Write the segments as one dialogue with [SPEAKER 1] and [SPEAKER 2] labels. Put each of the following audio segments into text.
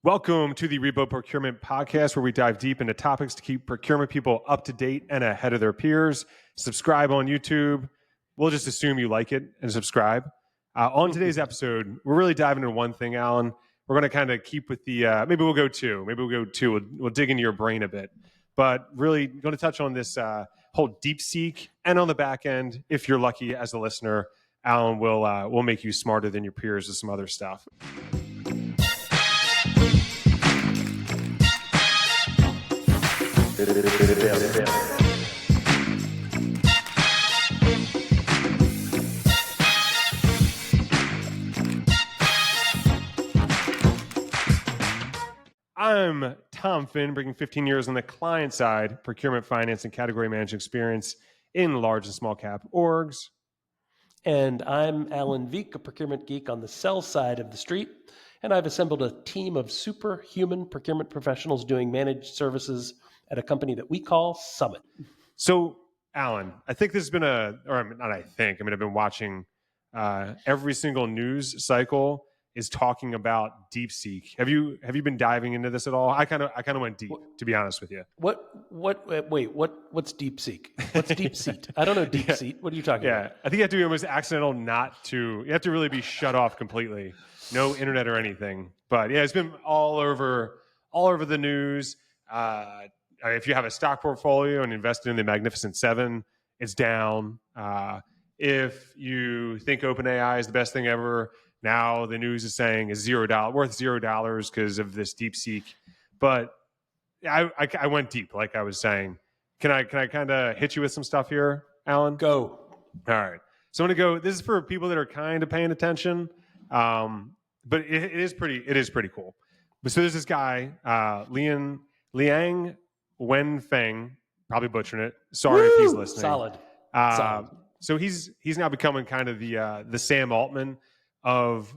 [SPEAKER 1] Welcome to the Rebuild Procurement podcast, where we dive deep into topics to keep procurement people up to date and ahead of their peers. Subscribe on YouTube. We'll just assume you like it and subscribe. On today's episode, we're really diving into one thing, Alan. We're going to kind of keep with the, maybe we'll go two. We'll dig into your brain a bit. But really going to touch on this whole DeepSeek, and on the back end, if you're lucky as a listener, Alan will make you smarter than your peers with some other stuff. I'm Tom Finn, bringing 15 years on the client side, procurement, finance, and category management experience in large and small cap orgs.
[SPEAKER 2] And I'm Alan Veek, a procurement geek on the sell side of the street. And I've assembled a team of superhuman procurement professionals doing managed services at a company that we call Summit.
[SPEAKER 1] So, Alan, I think this has been I've been watching every single news cycle is talking about DeepSeek. Have you been diving into this at all? I kind of went deep, to be honest with you.
[SPEAKER 2] What's DeepSeek? What's DeepSeek? I don't know DeepSeek. Yeah. What are you talking about?
[SPEAKER 1] I think you have to be almost accidental you have to really be shut off completely. No internet or anything. But yeah, it's been all over the news. If you have a stock portfolio and invested in the Magnificent Seven, it's down. If you think OpenAI is the best thing ever, now the news is saying is worth $0 because of this DeepSeek. But I went deep, like I was saying. Can I kind of hit you with some stuff here, Alan?
[SPEAKER 2] Go.
[SPEAKER 1] All right. So I'm gonna go. This is for people that are kind of paying attention, but it is pretty cool. But so there's this guy, Liang Wenfeng, probably butchering it. Sorry if he's listening.
[SPEAKER 2] Solid.
[SPEAKER 1] So he's now becoming kind of the Sam Altman of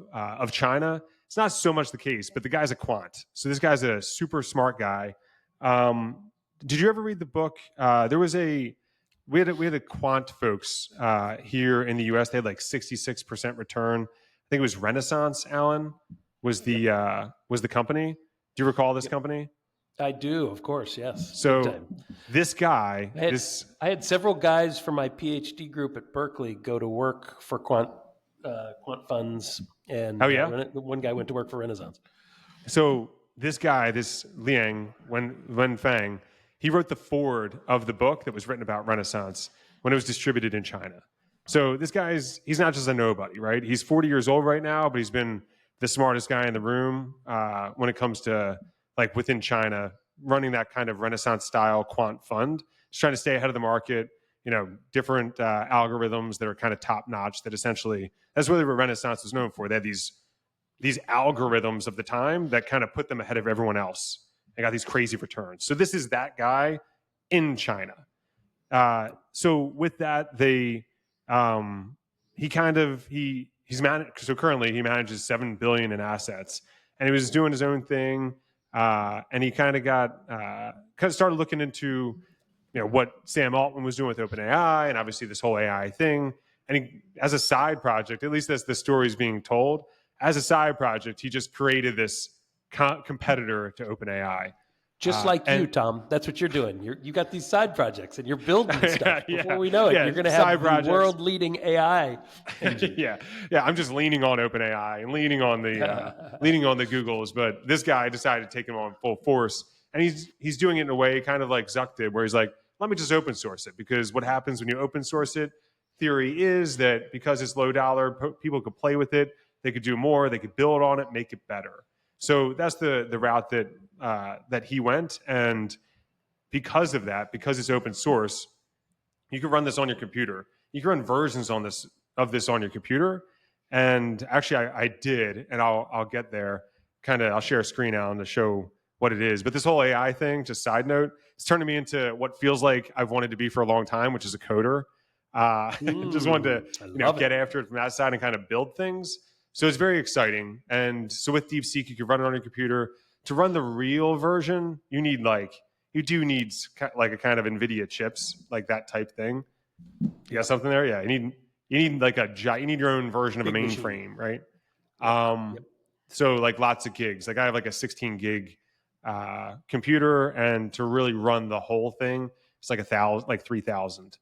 [SPEAKER 1] China. It's not so much the case, but the guy's a quant. So this guy's a super smart guy. Did you ever read the book? We had a quant folks here in the U.S. They had like 66% return. I think it was Renaissance. Alan was the company. Do you recall this company?
[SPEAKER 2] I do, of course, yes.
[SPEAKER 1] So this guy,
[SPEAKER 2] I had several guys from my PhD group at Berkeley go to work for quant funds, and one guy went to work for Renaissance.
[SPEAKER 1] So this guy, this Liang Wenfeng, he wrote the foreword of the book that was written about Renaissance when it was distributed in China. So this guy's he's not just a nobody, right? He's 40 years old right now, but he's been the smartest guy in the room when it comes to like within China, running that kind of Renaissance style quant fund, just trying to stay ahead of the market, different algorithms that are kind of top notch that essentially, that's really what Renaissance was known for. They had these algorithms of the time that kind of put them ahead of everyone else. They got these crazy returns. So this is that guy in China. So with that, currently he manages $7 billion in assets, and he was doing his own thing. And he kind of started looking into, what Sam Altman was doing with OpenAI, and obviously this whole AI thing. And he, as a side project, at least as the story is being told, as a side project, he just created this competitor to OpenAI.
[SPEAKER 2] Just like you, Tom. That's what you're doing. You got these side projects, and you're building stuff. Before we know it, you're going to have the world-leading AI engine.
[SPEAKER 1] Yeah. I'm just leaning on OpenAI and leaning on the Googles. But this guy decided to take him on full force, and he's doing it in a way kind of like Zuck did, where he's like, let me just open source it, because what happens when you open source it? Theory is that because it's low dollar, people could play with it. They could do more. They could build on it, make it better. So that's the route that he went, and because of that, because it's open source, you can run this on your computer. You can run versions of this on your computer. And actually, I did, and I'll get there. I'll share a screen now to show what it is. But this whole AI thing, just side note, it's turning me into what feels like I've wanted to be for a long time, which is a coder. Just wanted to get after it from that side and kind of build things. So it's very exciting. And so with DeepSeek, you can run it on your computer. To run the real version, you need like a kind of Nvidia chips, like that type thing. You got something there? Yeah. You need like you need your own version of a mainframe, right? So like lots of gigs. Like I have like a 16 gig computer, and to really run the whole thing, it's like 1,000, like 3,000.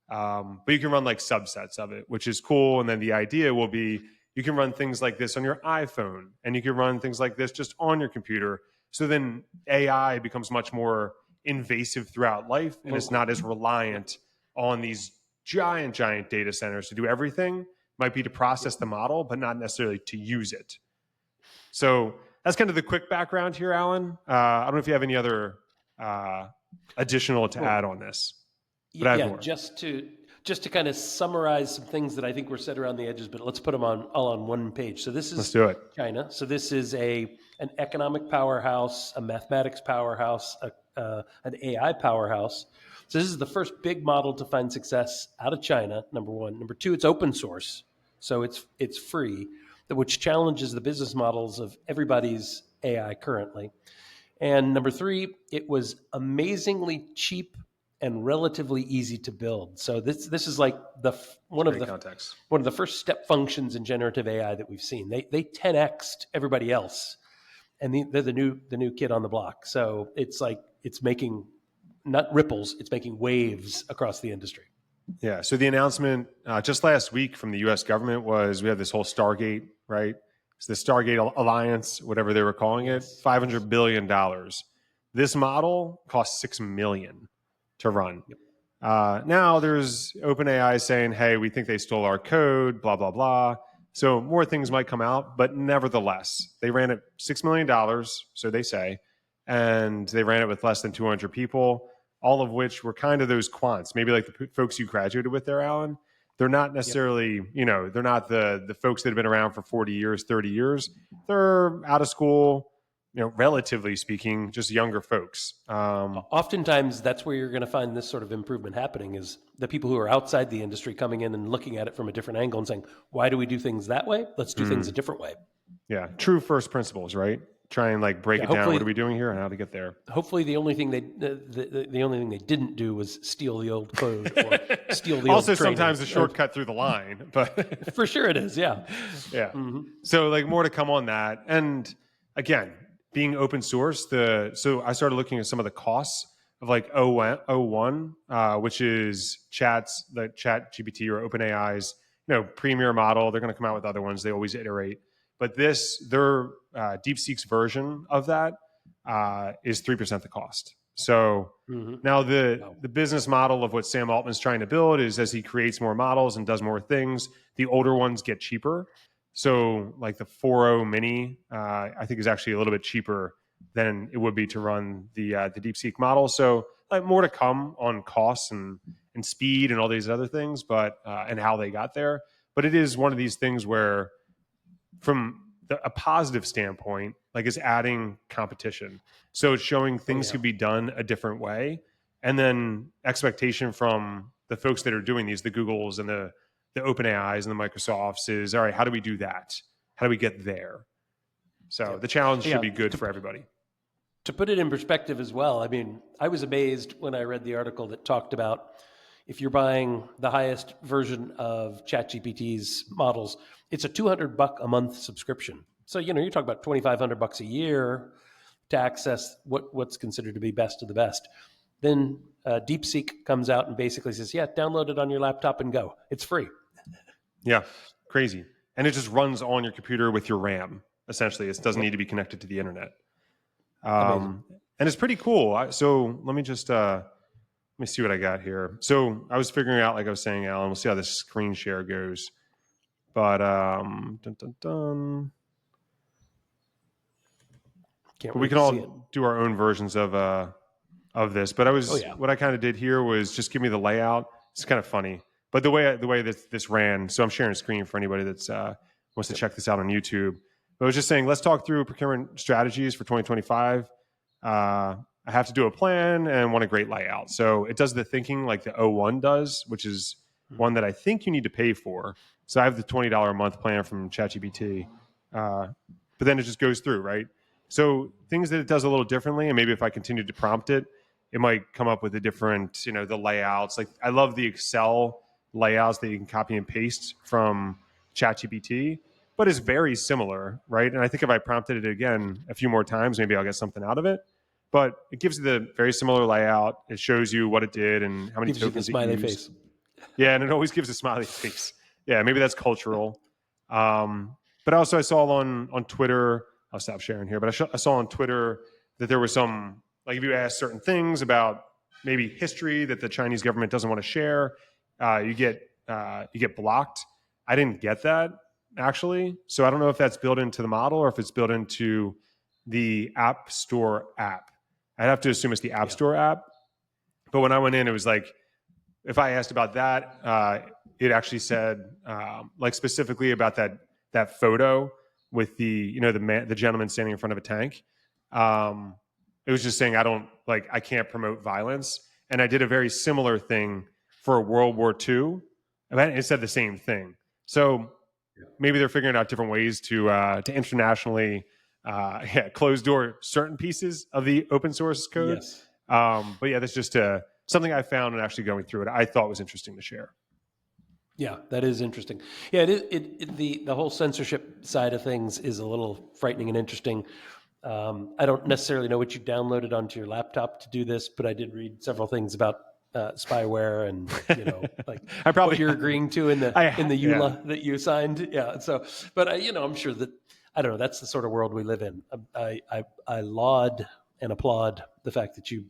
[SPEAKER 1] But you can run like subsets of it, which is cool. And then the idea will be you can run things like this on your iPhone, and you can run things like this just on your computer. So then AI becomes much more invasive throughout life, and it's not as reliant on these giant data centers to do everything. Might be to process the model, but not necessarily to use it. So that's kind of the quick background here, Alan. I don't know if you have any other additional to add on this, but I have more.
[SPEAKER 2] Just to kind of summarize some things that I think were said around the edges, but let's put them all on one page. So this is
[SPEAKER 1] Let's do it.
[SPEAKER 2] China. So this is an economic powerhouse, a mathematics powerhouse, an AI powerhouse. So this is the first big model to find success out of China, number one. Number two, it's open source. So it's free, which challenges the business models of everybody's AI currently. And number three, it was amazingly cheap and relatively easy to build. So this is like one of the first step functions in generative AI that we've seen. They 10x'd everybody else, and they're the new kid on the block. So it's like it's making not ripples, it's making waves across the industry.
[SPEAKER 1] Yeah. So the announcement just last week from the U.S. government was we have this whole Stargate, right? It's the Stargate Alliance, whatever they were calling it, $500 billion. This model costs $6 million to run. Yep. Now there's OpenAI saying, hey, we think they stole our code, blah, blah, blah. So more things might come out, but nevertheless, they ran it $6 million, so they say, and they ran it with less than 200 people, all of which were kind of those quants, maybe like the folks you graduated with there, Alan. They're not necessarily, they're not the folks that have been around for 40 years, 30 years. They're out of school, relatively speaking, just younger folks.
[SPEAKER 2] Oftentimes, that's where you're going to find this sort of improvement happening is the people who are outside the industry coming in and looking at it from a different angle and saying, why do we do things that way? Let's do things a different way.
[SPEAKER 1] Yeah, true first principles, right? Try and break it down. What are we doing here and how to get there?
[SPEAKER 2] Hopefully, the only thing they didn't do was steal the old code or steal the old
[SPEAKER 1] also
[SPEAKER 2] training.
[SPEAKER 1] Sometimes a shortcut through the line, but
[SPEAKER 2] for sure it is. Yeah.
[SPEAKER 1] Mm-hmm. So more to come on that. And again, being open source, so I started looking at some of the costs of O1, which is the Chat GPT or OpenAI's premier model. They're going to come out with other ones. They always iterate. But their DeepSeek's version of that is 3% the cost. So now the business model of what Sam Altman's trying to build is as he creates more models and does more things, the older ones get cheaper. So like the 4.0 mini, I think is actually a little bit cheaper than it would be to run the DeepSeek model. So more to come on costs and speed and all these other things, but and how they got there. But it is one of these things where from a positive standpoint, is adding competition. So it's showing things could be done a different way. And then expectation from the folks that are doing these, the Googles and the OpenAIs and the Microsofts is, all right, how do we do that? How do we get there? So the challenge should be good for everybody.
[SPEAKER 2] To put it in perspective as well, I mean, I was amazed when I read the article that talked about if you're buying the highest version of ChatGPT's models, it's a $200 a month subscription. So, you're talking about $2,500 a year to access what's considered to be best of the best. Then DeepSeek comes out and basically says, download it on your laptop and go. It's free.
[SPEAKER 1] Yeah, crazy. And it just runs on your computer with your RAM, essentially. It doesn't need to be connected to the internet. And it's pretty cool. So let me just... let me see what I got here. So I was figuring out, like I was saying, Alan, we'll see how this screen share goes. But but we can all do our own versions of this. But what I kind of did here was just give me the layout. It's kind of funny, but the way this ran. So I'm sharing a screen for anybody that's wants to check this out on YouTube. But I was just saying, let's talk through procurement strategies for 2025. I have to do a plan and want a great layout. So it does the thinking like the O1 does, which is one that I think you need to pay for. So I have the $20 a month plan from ChatGPT, but then it just goes through, right? So things that it does a little differently, and maybe if I continue to prompt it, it might come up with a different, the layouts. Like I love the Excel layouts that you can copy and paste from ChatGPT. but it's very similar, right? And I think if I prompted it again a few more times, maybe I'll get something out of it. But it gives you the very similar layout. It shows you what it did and how many
[SPEAKER 2] Gives you the
[SPEAKER 1] tokens it
[SPEAKER 2] smiley
[SPEAKER 1] used.
[SPEAKER 2] face.
[SPEAKER 1] Yeah, and it always gives a smiley face. Yeah, maybe that's cultural. But also, I saw on Twitter. I'll stop sharing here. But I saw on Twitter that there was some, like, if you ask certain things about maybe history that the Chinese government doesn't want to share, you get blocked. I didn't get that actually, so I don't know if that's built into the model or if it's built into the App Store app. I'd have to assume it's the App Store app. But when I went in, it was like, if I asked about that, it actually said like specifically about that photo with the gentleman standing in front of a tank. It was just saying I can't promote violence, and I did a very similar thing for World War II. And it said the same thing. So maybe they're figuring out different ways to internationally close door certain pieces of the open source code.
[SPEAKER 2] Yes.
[SPEAKER 1] But yeah, that's just something I found and actually going through it, I thought was interesting to share.
[SPEAKER 2] Yeah, that is interesting. Yeah, the whole censorship side of things is a little frightening and interesting. I don't necessarily know what you downloaded onto your laptop to do this, but I did read several things about spyware and like
[SPEAKER 1] I probably
[SPEAKER 2] what you're agreeing to in the EULA that you signed. Yeah, so but I'm sure that I don't know. That's the sort of world we live in. I laud and applaud the fact that you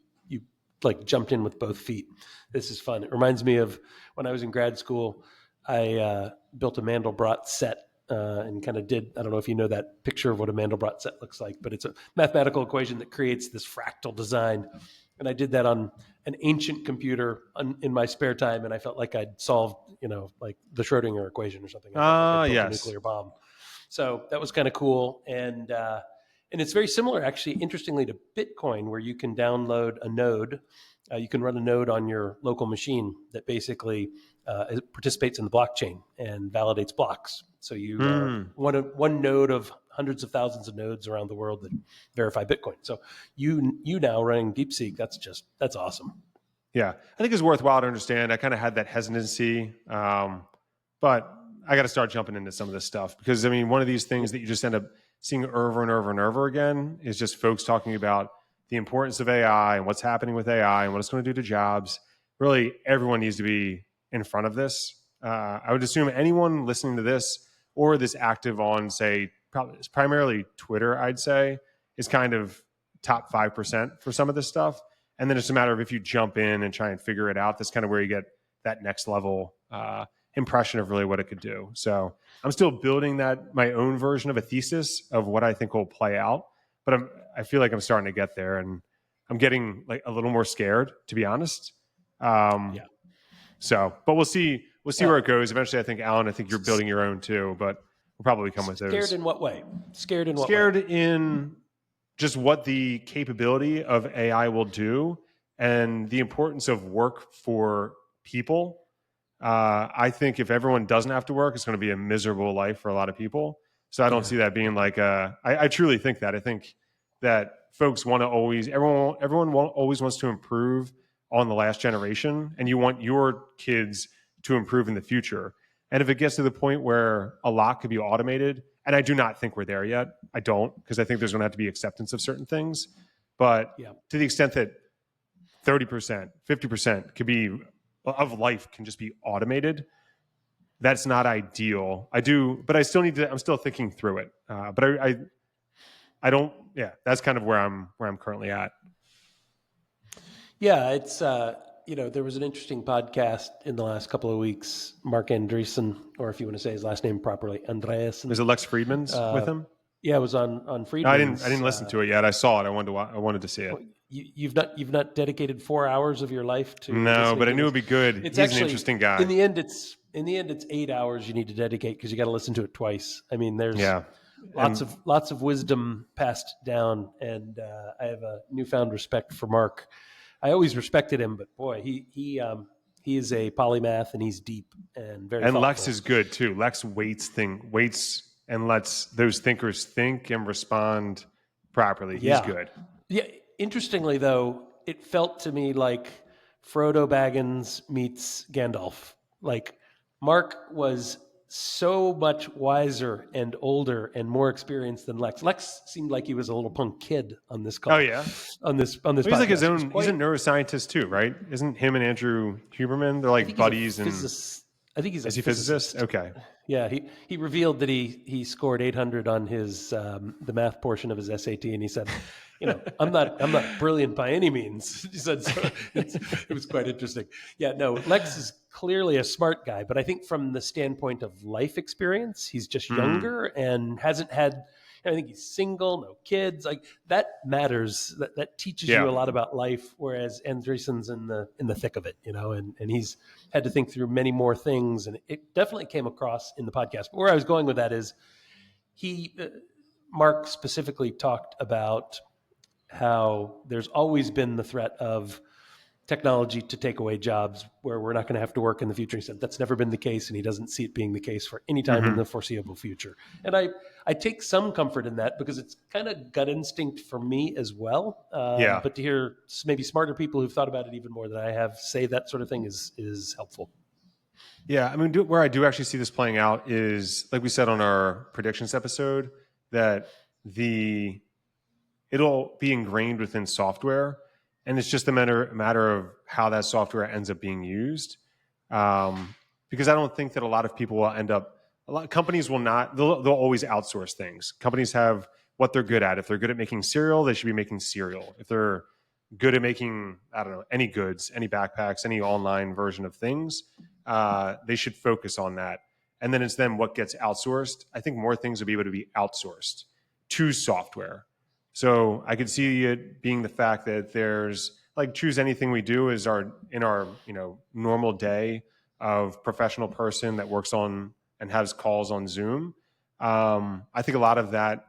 [SPEAKER 2] like jumped in with both feet. This is fun. It reminds me of when I was in grad school. I built a Mandelbrot set and kind of did, I don't know if you know that picture of what a Mandelbrot set looks like, but it's a mathematical equation that creates this fractal design. And I did that on an ancient computer in my spare time, and I felt like I'd solved, like the Schrodinger equation or something. I felt like I'd built a nuclear bomb. So that was kind of cool. And it's very similar, actually, interestingly, to Bitcoin, where you can download a node. You can run a node on your local machine that basically participates in the blockchain and validates blocks. So you are one node of hundreds of thousands of nodes around the world that verify Bitcoin. So you now running DeepSeek, that's awesome.
[SPEAKER 1] Yeah, I think it's worthwhile to understand. I kind of had that hesitancy, but I got to start jumping into some of this stuff because, I mean, one of these things that you just end up seeing over and over and over again is just folks talking about the importance of AI and what's happening with AI and what it's going to do to jobs. Really, everyone needs to be in front of this. I would assume anyone listening to this or this active on, say, primarily Twitter, I'd say, is kind of top 5% for some of this stuff. And then it's a matter of if you jump in and try and figure it out, that's kind of where you get that next level impression of really what it could do. So I'm still building my own version of a thesis of what I think will play out, but I feel like I'm starting to get there, and I'm getting like a little more scared, to be honest. So, but we'll see where it goes. Eventually, I think, Alan, I think you're building your own too, but we'll probably come with those.
[SPEAKER 2] Scared in what way? Scared
[SPEAKER 1] in just what the capability of AI will do and the importance of work for people. I think if everyone doesn't have to work, it's going to be a miserable life for a lot of people. So I don't see that being like I truly think that. I think that folks want to everyone always wants to improve on the last generation, and you want your kids to improve in the future. And if it gets to the point where a lot could be automated, and I do not think we're there yet. I don't, because I think there's going to have to be acceptance of certain things. But to the extent that 30%, 50% could be of life can just be automated, that's not ideal. But I still I'm still thinking through it. But I don't. Yeah, that's kind of where I'm currently at.
[SPEAKER 2] Yeah, it's there was an interesting podcast in the last couple of weeks. Mark Andreessen, or if you want to say his last name properly, Andreessen.
[SPEAKER 1] Is it Lex Friedman's with him?
[SPEAKER 2] Yeah, it was on Friedman's.
[SPEAKER 1] I didn't listen to it yet. I saw it. I wanted to see it.
[SPEAKER 2] You've not dedicated 4 hours of your life to.
[SPEAKER 1] No, but I knew it'd be good. He's actually an interesting guy.
[SPEAKER 2] In the end, it's 8 hours you need to dedicate because you got to listen to it twice. I mean, there's lots of wisdom passed down, and I have a newfound respect for Mark. I always respected him, but boy, he is a polymath and he's deep and very. And thoughtful.
[SPEAKER 1] Lex is good too. Lex waits and lets those thinkers think and respond properly. He's good.
[SPEAKER 2] Yeah. Interestingly, though, it felt to me like Frodo Baggins meets Gandalf. Like Mark was so much wiser and older and more experienced than Lex. Lex seemed like he was a little punk kid on this call.
[SPEAKER 1] Oh yeah,
[SPEAKER 2] on this
[SPEAKER 1] well, he's
[SPEAKER 2] podcast.
[SPEAKER 1] like his own. He's a neuroscientist too, right? Isn't him and Andrew Huberman? They're like buddies. And
[SPEAKER 2] I think he's
[SPEAKER 1] is he physicist? Okay.
[SPEAKER 2] Yeah, he revealed that he scored 800 on his the math portion of his SAT, and he said, I'm not brilliant by any means. He said, so it was quite interesting. Yeah, no, Lex is clearly a smart guy, but I think from the standpoint of life experience, he's just younger and hasn't had. I think he's single, no kids. Like that matters. That teaches you a lot about life. Whereas Andreessen's in the thick of it, and he's had to think through many more things. And it definitely came across in the podcast. But where I was going with that is Mark specifically talked about how there's always been the threat of technology to take away jobs where we're not going to have to work in the future. He said that's never been the case, and he doesn't see it being the case for any time in the foreseeable future. And I take some comfort in that because it's kind of gut instinct for me as well. But to hear maybe smarter people who've thought about it even more than I have say that sort of thing is helpful.
[SPEAKER 1] Yeah, I mean, where I do actually see this playing out is, like we said on our predictions episode, that it'll be ingrained within software. And it's just a matter of how that software ends up being used. Because I don't think that a lot of people will end up, companies will not, they'll always outsource things. Companies have what they're good at. If they're good at making cereal, they should be making cereal. If they're good at making, I don't know, any goods, any backpacks, any online version of things, they should focus on that. And then it's then what gets outsourced. I think more things will be able to be outsourced to software. So I could see it being the fact that there's like choose anything we do is in our normal day of professional person that works on and has calls on Zoom. I think a lot of that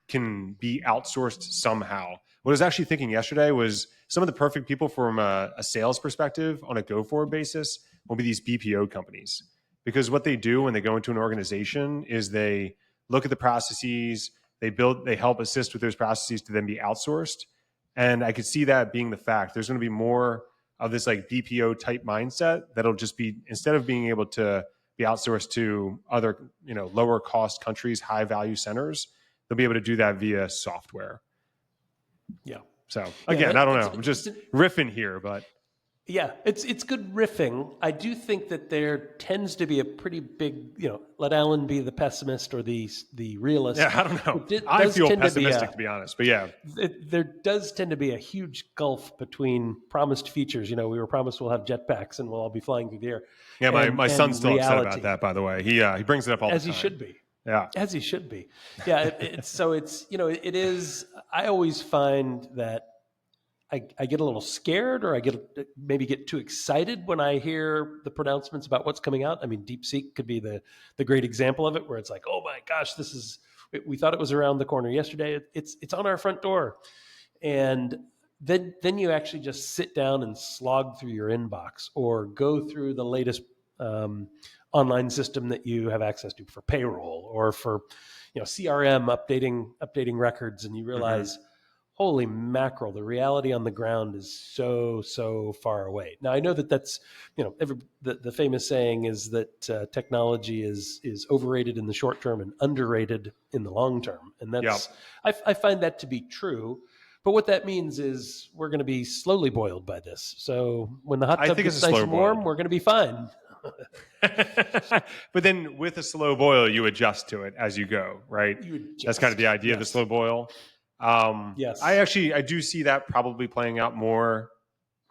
[SPEAKER 1] can be outsourced somehow. What I was actually thinking yesterday was some of the perfect people from a sales perspective on a go-forward basis will be these BPO companies, because what they do when they go into an organization is they look at the processes. They help assist with those processes to then be outsourced. And I could see that being the fact. There's going to be more of this like BPO type mindset that'll just be, instead of being able to be outsourced to other, lower cost countries, high value centers, they'll be able to do that via software.
[SPEAKER 2] Yeah.
[SPEAKER 1] So again, I don't know. I'm just riffing here, but
[SPEAKER 2] yeah, it's good riffing. I do think that there tends to be a pretty big, let Alan be the pessimist or the realist.
[SPEAKER 1] Yeah, I don't know. I feel pessimistic to be honest, but yeah.
[SPEAKER 2] There does tend to be a huge gulf between promised features. We were promised we'll have jetpacks and we'll all be flying through the air.
[SPEAKER 1] Yeah, my son's still upset about that, by the way. He brings it up all the time.
[SPEAKER 2] As he should be.
[SPEAKER 1] Yeah.
[SPEAKER 2] As he should be. Yeah, it is, I always find that I get a little scared, or I maybe get too excited when I hear the pronouncements about what's coming out. I mean, DeepSeek could be the great example of it, where it's like, oh my gosh, we thought it was around the corner yesterday. It's on our front door. And then you actually just sit down and slog through your inbox or go through the latest online system that you have access to for payroll or for CRM updating records, and you realize, holy mackerel, the reality on the ground is so far away. Now, I know that's, the famous saying is that technology is overrated in the short term and underrated in the long term. And that's, I find that to be true. But what that means is we're going to be slowly boiled by this. So when the hot tub gets nice and warm, we're going to be fine.
[SPEAKER 1] But then with a slow boil, you adjust to it as you go, right? That's kind of the idea of the slow boil.
[SPEAKER 2] Yes,
[SPEAKER 1] I do see that probably playing out more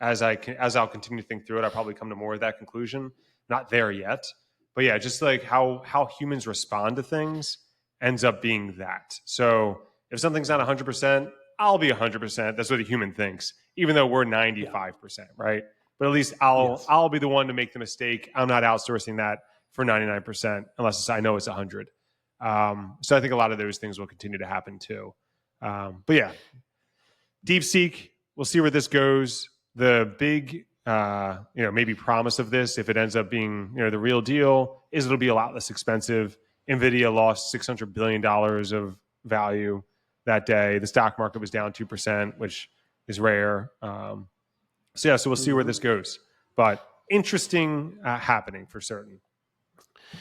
[SPEAKER 1] as I'll continue to think through it. I'll probably come to more of that conclusion. Not there yet, but yeah, just like how humans respond to things ends up being that. So if something's not 100%, I'll be 100%. That's what a human thinks, even though we're 95%, right? But at least I'll be the one to make the mistake. I'm not outsourcing that for 99% unless I know it's 100. So I think a lot of those things will continue to happen too. But yeah, DeepSeek, we'll see where this goes. The big, maybe promise of this, if it ends up being, the real deal, is it'll be a lot less expensive. Nvidia lost $600 billion of value that day. The stock market was down 2%, which is rare. So we'll see where this goes. But interesting happening for certain.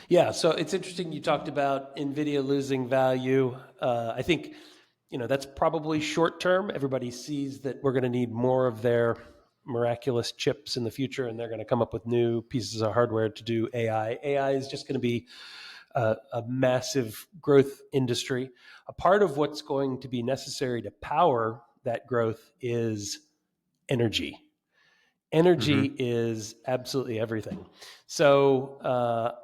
[SPEAKER 2] Yeah, so it's interesting you talked about Nvidia losing value. I think, that's probably short term. Everybody sees that we're going to need more of their miraculous chips in the future, and they're going to come up with new pieces of hardware to do AI. AI is just going to be a massive growth industry. A part of what's going to be necessary to power that growth is energy. Energy is absolutely everything. So,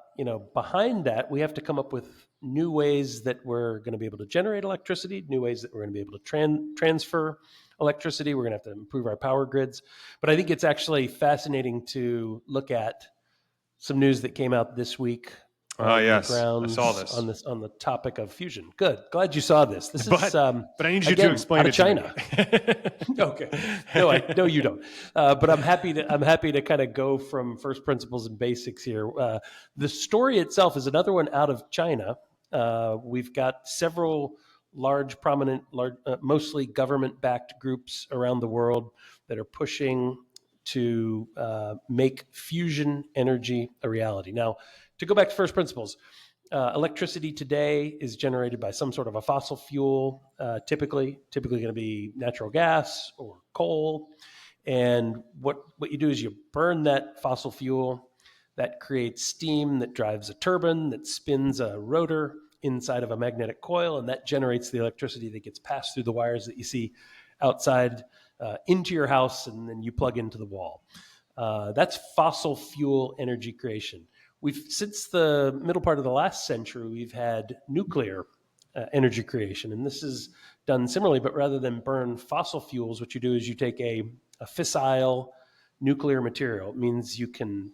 [SPEAKER 2] behind that, we have to come up with new ways that we're going to be able to generate electricity, new ways that we're going to be able to transfer electricity. We're going to have to improve our power grids. But I think it's actually fascinating to look at some news that came out this week on the
[SPEAKER 1] Yes, I
[SPEAKER 2] grounds
[SPEAKER 1] saw this.
[SPEAKER 2] on the topic of fusion. Good, glad you saw this. This is
[SPEAKER 1] But I need you to
[SPEAKER 2] again
[SPEAKER 1] explain
[SPEAKER 2] out
[SPEAKER 1] it
[SPEAKER 2] of China.
[SPEAKER 1] to me.
[SPEAKER 2] Okay, no, you don't. But I'm happy to kind of go from first principles and basics here. The story itself is another one out of China. We've got several prominent, mostly government-backed groups around the world that are pushing to make fusion energy a reality. Now, to go back to first principles, electricity today is generated by some sort of a fossil fuel, typically going to be natural gas or coal. And what you do is you burn that fossil fuel. That creates steam that drives a turbine that spins a rotor inside of a magnetic coil, and that generates the electricity that gets passed through the wires that you see outside into your house, and then you plug into the wall. That's fossil fuel energy creation. Since the middle part of the last century, we've had nuclear energy creation, and this is done similarly, but rather than burn fossil fuels, what you do is you take a fissile nuclear material. It means you can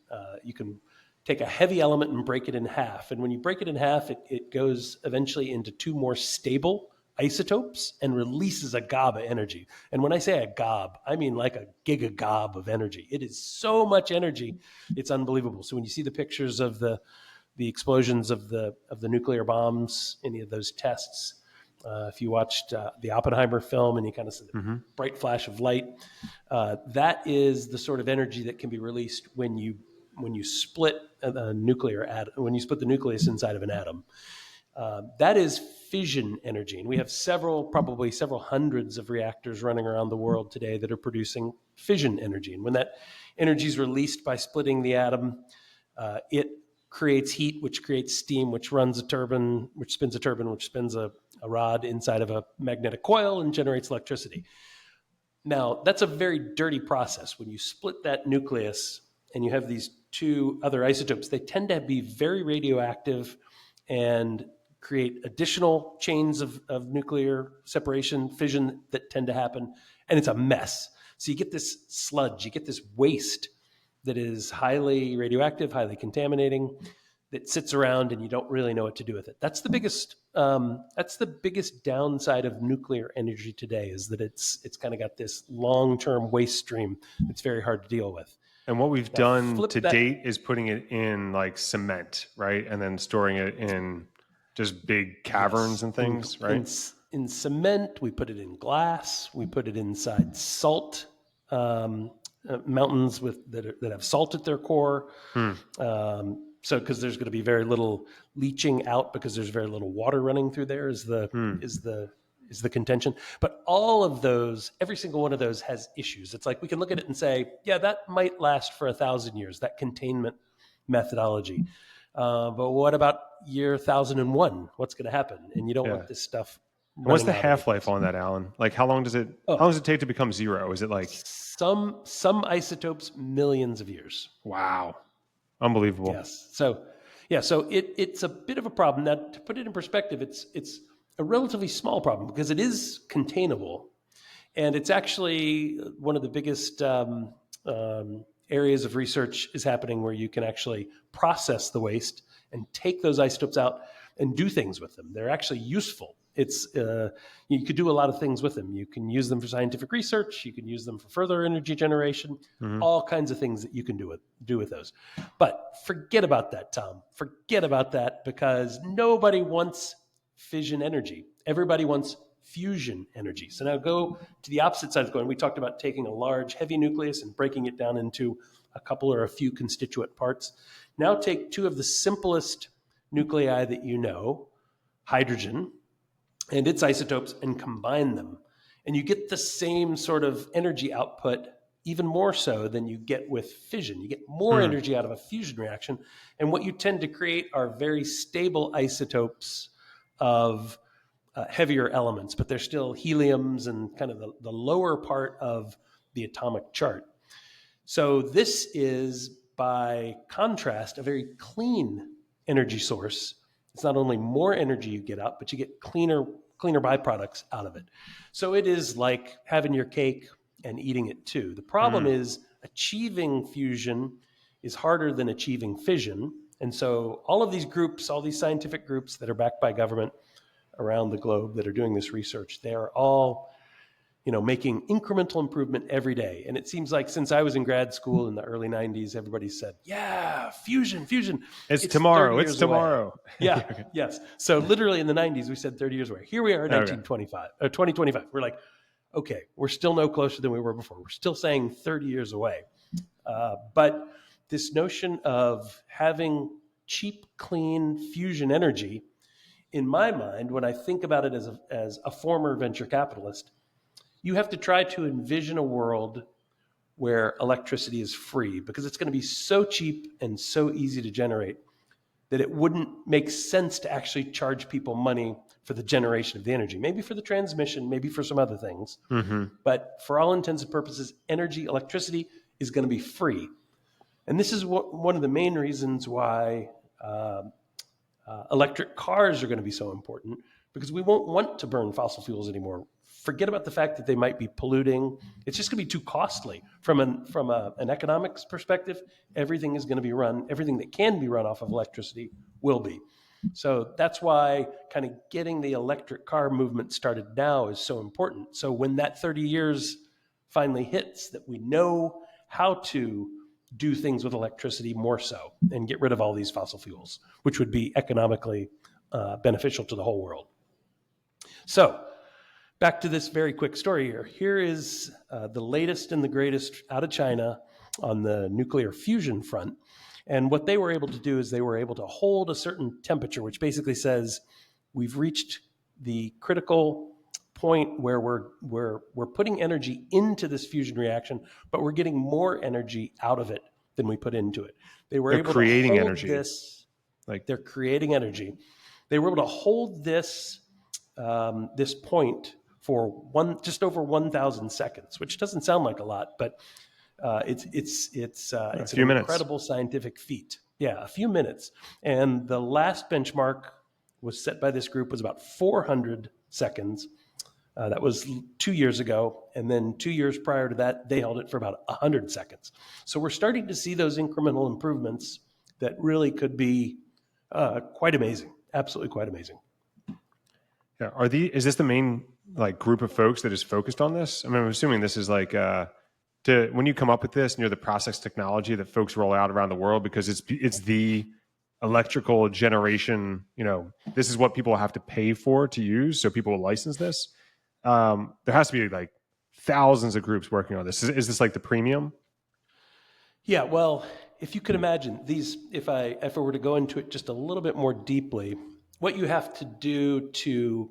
[SPEAKER 2] take a heavy element and break it in half, and when you break it in half, it goes eventually into two more stable isotopes and releases a gob of energy. And when I say a gob, I mean like a gigagob of energy. It is so much energy, it's unbelievable. So when you see the pictures of the explosions of the nuclear bombs, any of those tests, if you watched the Oppenheimer film and you kind of see the bright flash of light, that is the sort of energy that can be released when you split a nuclear atom, when you split the nucleus inside of an atom. That is fission energy. And we have probably several hundreds of reactors running around the world today that are producing fission energy. And when that energy is released by splitting the atom, it creates heat, which creates steam, which runs a turbine, which spins a rod inside of a magnetic coil and generates electricity. Now, that's a very dirty process. When you split that nucleus and you have these two other isotopes, they tend to be very radioactive and create additional chains of nuclear separation, fission that tend to happen, and it's a mess. So you get this sludge, you get this waste that is highly radioactive, highly contaminating, that sits around and you don't really know what to do with it. That's the biggest downside of nuclear energy today, is that it's kind of got this long-term waste stream that's very hard to deal with.
[SPEAKER 1] And what we've done to date is putting it in like cement, right? And then storing it in just big caverns and things, right?
[SPEAKER 2] In cement, we put it in glass, we put it inside salt mountains that have salt at their core. So because there's going to be very little leaching out because there's very little water running through there is the contention. But all of those, every single one of those has issues. It's like we can look at it and say, yeah, that might last for 1,000 years, that containment methodology. But what about year 1001? What's going to happen? And you don't want this stuff.
[SPEAKER 1] What's the half-life on that, Alan? Like how long does it take to become zero? Is it like
[SPEAKER 2] some isotopes, millions of years?
[SPEAKER 1] Wow. Unbelievable.
[SPEAKER 2] Yes. So it's a bit of a problem. Now, to put it in perspective, it's a relatively small problem because it is containable, and it's actually one of the biggest areas of research is happening where you can actually process the waste and take those isotopes out and do things with them. They're actually useful. It's you could do a lot of things with them. You can use them for scientific research. You can use them for further energy generation. All kinds of things that you can do with those. But forget about that, Tom. Forget about that, because nobody wants fission energy. Everybody wants fusion energy. So now go to the opposite side of the coin. We talked about taking a large, heavy nucleus and breaking it down into a couple or a few constituent parts. Now take two of the simplest nuclei that you know, hydrogen and its isotopes, and combine them. And you get the same sort of energy output, even more so than you get with fission. You get more energy out of a fusion reaction. And what you tend to create are very stable isotopes of heavier elements, but they're still heliums and kind of the lower part of the atomic chart. So this is, by contrast, a very clean energy source. It's not only more energy you get out, but you get cleaner byproducts out of it. So it is like having your cake and eating it too. The problem is achieving fusion is harder than achieving fission. And so all of these groups, all these scientific groups that are backed by government around the globe that are doing this research, they are all, making incremental improvement every day. And it seems like since I was in grad school in the early 90s, everybody said, yeah, fusion.
[SPEAKER 1] It's tomorrow. It's tomorrow.
[SPEAKER 2] Yeah, yes. So literally in the 90s, we said 30 years away. Here we are in 2025. We're like, okay, we're still no closer than we were before. We're still saying 30 years away. But this notion of having cheap, clean fusion energy, in my mind, when I think about it as a former venture capitalist, you have to try to envision a world where electricity is free, because it's going to be so cheap and so easy to generate that it wouldn't make sense to actually charge people money for the generation of the energy. Maybe for the transmission, maybe for some other things. But for all intents and purposes, electricity is going to be free. And this is one of the main reasons why electric cars are going to be so important, because we won't want to burn fossil fuels anymore. Forget about the fact that they might be polluting. It's just going to be too costly. From an economics perspective, everything is going to be run, everything that can be run off of electricity will be. So that's why kind of getting the electric car movement started now is so important. So when that 30 years finally hits, that we know how to do things with electricity more so and get rid of all these fossil fuels, which would be economically beneficial to the whole world. So back to this very quick story here. Here is the latest and the greatest out of China on the nuclear fusion front. And what they were able to do is they were able to hold a certain temperature, which basically says we've reached the critical point where we're putting energy into this fusion reaction, but we're getting more energy out of it than we put into it. They're able
[SPEAKER 1] creating
[SPEAKER 2] to hold
[SPEAKER 1] energy.
[SPEAKER 2] They're creating energy. They were able to hold this this point for just over 1,000 seconds, which doesn't sound like a lot, but it's an incredible scientific feat. Yeah, a few minutes. And the last benchmark was set by this group was about 400 seconds. That was 2 years ago. And then 2 years prior to that, they held it for about 100 seconds. So we're starting to see those incremental improvements that really could be quite amazing, absolutely quite amazing.
[SPEAKER 1] Yeah. Is this the main group of folks that is focused on this? I mean, I'm assuming this is when you come up with this and you're the process technology that folks roll out around the world, because it's the electrical generation, this is what people have to pay for to use. So people will license this. There has to be thousands of groups working on this. Is this the premium?
[SPEAKER 2] Yeah, well, if you could imagine these, if I were to go into it just a little bit more deeply, what you have to do to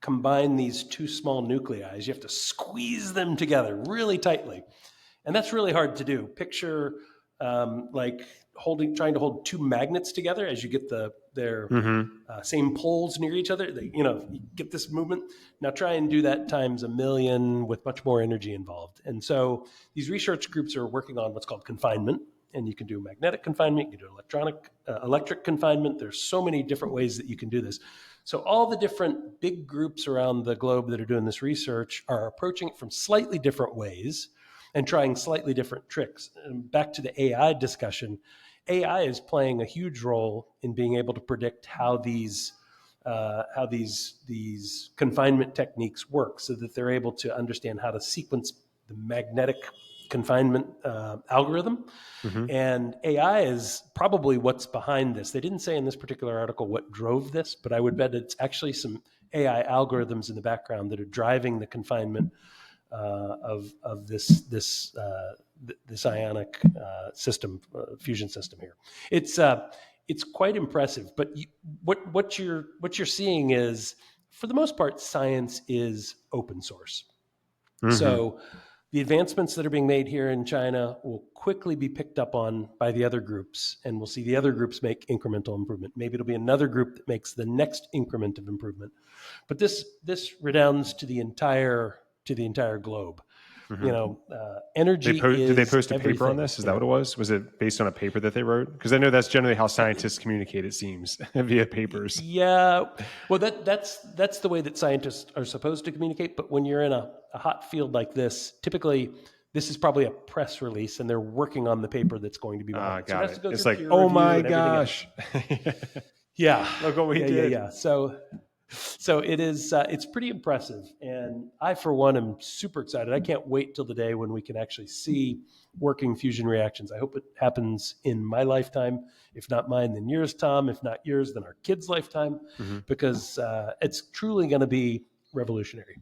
[SPEAKER 2] combine these two small nuclei is you have to squeeze them together really tightly. And that's really hard to do. Picture trying to hold two magnets together as you get their same poles near each other. You get this movement. Now try and do that times 1,000,000 with much more energy involved. And so these research groups are working on what's called confinement. And you can do magnetic confinement, you can do electric confinement. There's so many different ways that you can do this. So all the different big groups around the globe that are doing this research are approaching it from slightly different ways and trying slightly different tricks. And back to the AI discussion, AI is playing a huge role in being able to predict how these confinement techniques work, so that they're able to understand how to sequence the magnetic confinement algorithm. And AI is probably what's behind this. They didn't say in this particular article what drove this, but I would bet it's actually some AI algorithms in the background that are driving the confinement of this ionic system, fusion system here. It's quite impressive. But what you're seeing is, for the most part, science is open source.
[SPEAKER 1] Mm-hmm.
[SPEAKER 2] So the advancements that are being made here in China will quickly be picked up on by the other groups, and we'll see the other groups make incremental improvement. Maybe it'll be another group that makes the next increment of improvement. But this redounds to the entire globe.
[SPEAKER 1] Mm-hmm.
[SPEAKER 2] Energy
[SPEAKER 1] Did they post a
[SPEAKER 2] everything.
[SPEAKER 1] paper on this? Is that what it was? Was it based on a paper that they wrote? Because I know that's generally how scientists communicate, it seems, via papers.
[SPEAKER 2] Yeah. Well, that's the way that scientists are supposed to communicate. But when you're in a hot field like this, typically this is probably a press release, and they're working on the paper that's going to be behind.
[SPEAKER 1] Got it.
[SPEAKER 2] So
[SPEAKER 1] It's like, oh my gosh.
[SPEAKER 2] Yeah.
[SPEAKER 1] Look what we did.
[SPEAKER 2] Yeah. So it is. It's pretty impressive, and I, for one, am super excited. I can't wait till the day when we can actually see working fusion reactions. I hope it happens in my lifetime. If not mine, then yours, Tom. If not yours, then our kids' lifetime, because it's truly going to be revolutionary.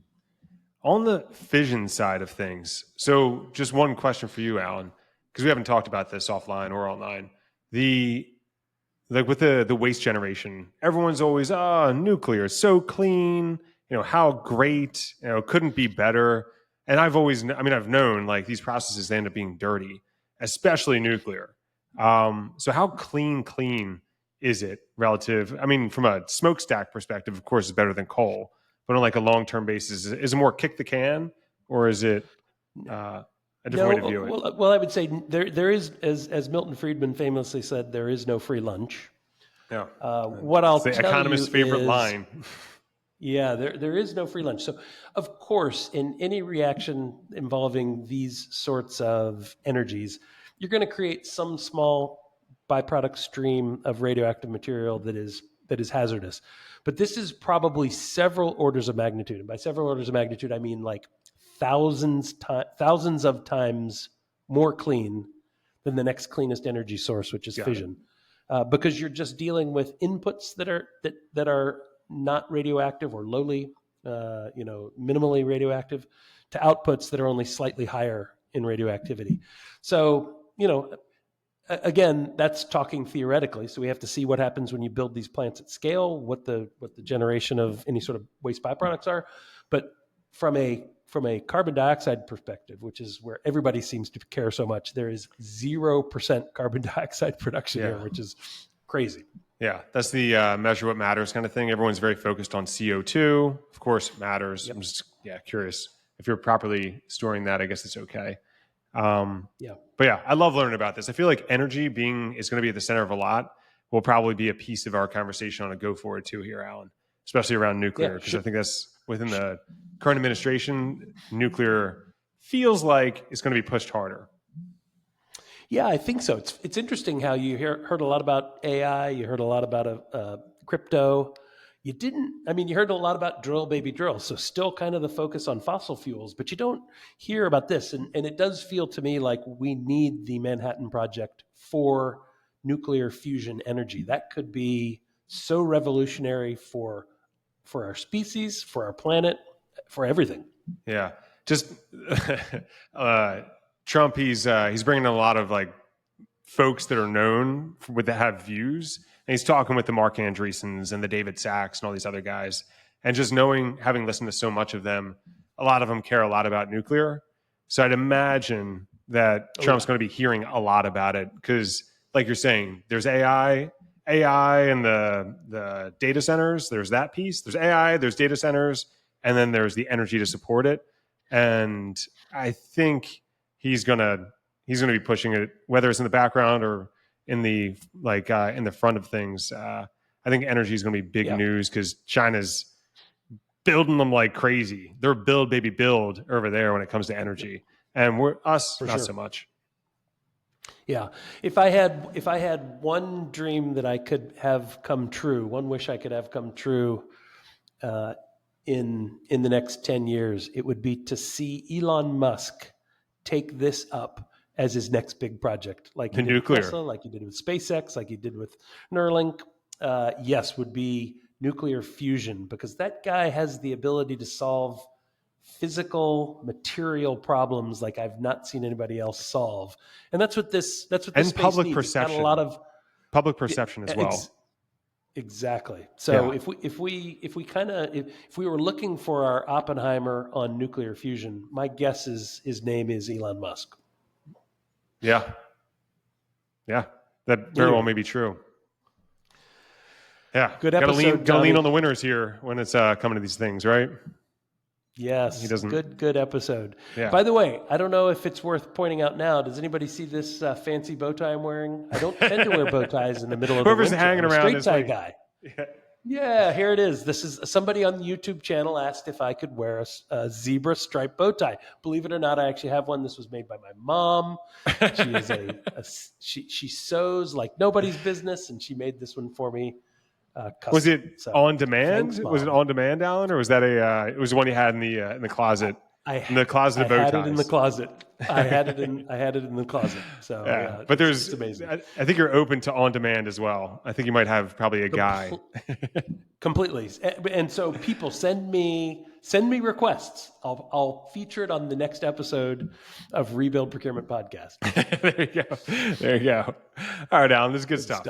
[SPEAKER 1] On the fission side of things, so just one question for you, Alan, because we haven't talked about this offline or online. Like with the waste generation, everyone's always, nuclear, so clean, how great, couldn't be better. And I've known like these processes, they end up being dirty, especially nuclear. So how clean is it relative? I mean, from a smokestack perspective, of course, it's better than coal, but on like a long-term basis, is it more kick the can, or is it a different way to view it?
[SPEAKER 2] Well, I would say there is, as Milton Friedman famously said, there is no free lunch.
[SPEAKER 1] Yeah.
[SPEAKER 2] What I'll
[SPEAKER 1] it's the
[SPEAKER 2] tell
[SPEAKER 1] economist's
[SPEAKER 2] you
[SPEAKER 1] favorite
[SPEAKER 2] is,
[SPEAKER 1] line.
[SPEAKER 2] Yeah, there is no free lunch. So, of course, in any reaction involving these sorts of energies, you're going to create some small byproduct stream of radioactive material that is hazardous. But this is probably several orders of magnitude. And by several orders of magnitude, I mean like thousands of times more clean than the next cleanest energy source, which is fission. Because you're just dealing with inputs that are not radioactive or lowly, minimally radioactive, to outputs that are only slightly higher in radioactivity. So, again, that's talking theoretically. So we have to see what happens when you build these plants at scale, what the generation of any sort of waste byproducts are. But from a carbon dioxide perspective, which is where everybody seems to care so much, there is 0% carbon dioxide production here, which is crazy.
[SPEAKER 1] Yeah, that's the measure what matters kind of thing. Everyone's very focused on CO2. Of course, it matters. Yep. I'm just curious. If you're properly storing that, I guess it's okay. But I love learning about this. I feel like energy is going to be at the center of a lot. Will probably be a piece of our conversation on a go forward too here, Alan, especially around nuclear, because I think that's within the current administration, nuclear feels like it's going to be pushed harder.
[SPEAKER 2] Yeah, I think so. It's interesting how you heard a lot about AI. You heard a lot about crypto. You heard a lot about drill, baby, drill. So still kind of the focus on fossil fuels, but you don't hear about this. And it does feel to me like we need the Manhattan Project for nuclear fusion energy. That could be so revolutionary for our species, for our planet, for everything.
[SPEAKER 1] Yeah. Just Trump, he's bringing a lot of like folks that are known that have views, and he's talking with the Mark Andreessens and the David Sachs and all these other guys, and just having listened to so much of them, a lot of them care a lot about nuclear. So I'd imagine that Trump's going to be hearing a lot about it, because like you're saying, there's AI and the data centers, there's that piece, there's AI, there's data centers, and then there's the energy to support it. And I think he's gonna be pushing it, whether it's in the background or in the in the front of things. I think energy is going to be big news, because China's building them like crazy. They're build baby build over there when it comes to energy, and not so much.
[SPEAKER 2] Yeah, if I had one dream that I could have come true, one wish I could have come true, in the next 10 years, it would be to see Elon Musk take this up as his next big project, like he did with Tesla, like he did with SpaceX, like he did with Neuralink. Would be nuclear fusion, because that guy has the ability to solve physical, material problems like I've not seen anybody else solve. And that's what this
[SPEAKER 1] And
[SPEAKER 2] space
[SPEAKER 1] public
[SPEAKER 2] needs. It's got
[SPEAKER 1] perception.
[SPEAKER 2] a lot of
[SPEAKER 1] Public perception as well.
[SPEAKER 2] Exactly. So
[SPEAKER 1] Yeah.
[SPEAKER 2] if we were looking for our Oppenheimer on nuclear fusion, my guess is his name is Elon Musk.
[SPEAKER 1] Yeah. Yeah. That very well may be true. Yeah.
[SPEAKER 2] Good
[SPEAKER 1] Gotta
[SPEAKER 2] episode,
[SPEAKER 1] lean
[SPEAKER 2] Tommy.
[SPEAKER 1] on the winners here when it's coming to these things, right?
[SPEAKER 2] Yes.
[SPEAKER 1] He doesn't-
[SPEAKER 2] Good episode.
[SPEAKER 1] Yeah.
[SPEAKER 2] By the way, I don't know if it's worth pointing out now. Does anybody see this fancy bow tie I'm wearing? I don't tend to wear bow ties in the middle of
[SPEAKER 1] Whoever's
[SPEAKER 2] the winter.
[SPEAKER 1] hanging
[SPEAKER 2] I'm a
[SPEAKER 1] around
[SPEAKER 2] straight
[SPEAKER 1] this
[SPEAKER 2] tie
[SPEAKER 1] week.
[SPEAKER 2] guy.
[SPEAKER 1] Yeah.
[SPEAKER 2] Yeah, here it is. This is somebody on the YouTube channel asked if I could wear a zebra striped bow tie. Believe it or not, I actually have one. This was made by my mom. She is she sews like nobody's business, and she made this one for me. Custom.
[SPEAKER 1] Was it
[SPEAKER 2] So,
[SPEAKER 1] on demand?
[SPEAKER 2] thanks,
[SPEAKER 1] Was it
[SPEAKER 2] Mom.
[SPEAKER 1] on demand, Alan, or was that it was the one you had in the closet? In the closet of bow
[SPEAKER 2] I had
[SPEAKER 1] ties.
[SPEAKER 2] it in the closet. I had it in the closet. So
[SPEAKER 1] Yeah, but
[SPEAKER 2] it's amazing.
[SPEAKER 1] I think you're open to on demand as well. I think you might have probably a guy.
[SPEAKER 2] Completely. And so people send me requests. I'll feature it on the next episode of Rebuild Procurement Podcast.
[SPEAKER 1] There you go. All right, Alan, this is good stuff.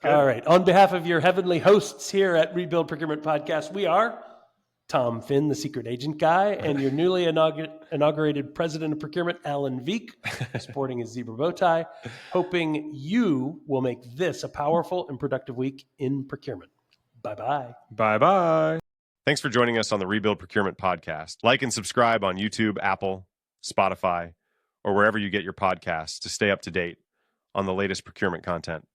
[SPEAKER 1] Good.
[SPEAKER 2] All right. On behalf of your heavenly hosts here at Rebuild Procurement Podcast, we are Tom Finn, the secret agent guy, and your newly inaugurated president of procurement, Alan Veek, sporting his zebra bow tie, hoping you will make this a powerful and productive week in procurement. Bye-bye.
[SPEAKER 1] Bye-bye. Thanks for joining us on the Rebuild Procurement Podcast. Like and subscribe on YouTube, Apple, Spotify, or wherever you get your podcasts to stay up to date on the latest procurement content.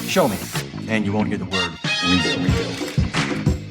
[SPEAKER 3] Show me, and you won't hear the word rebuild.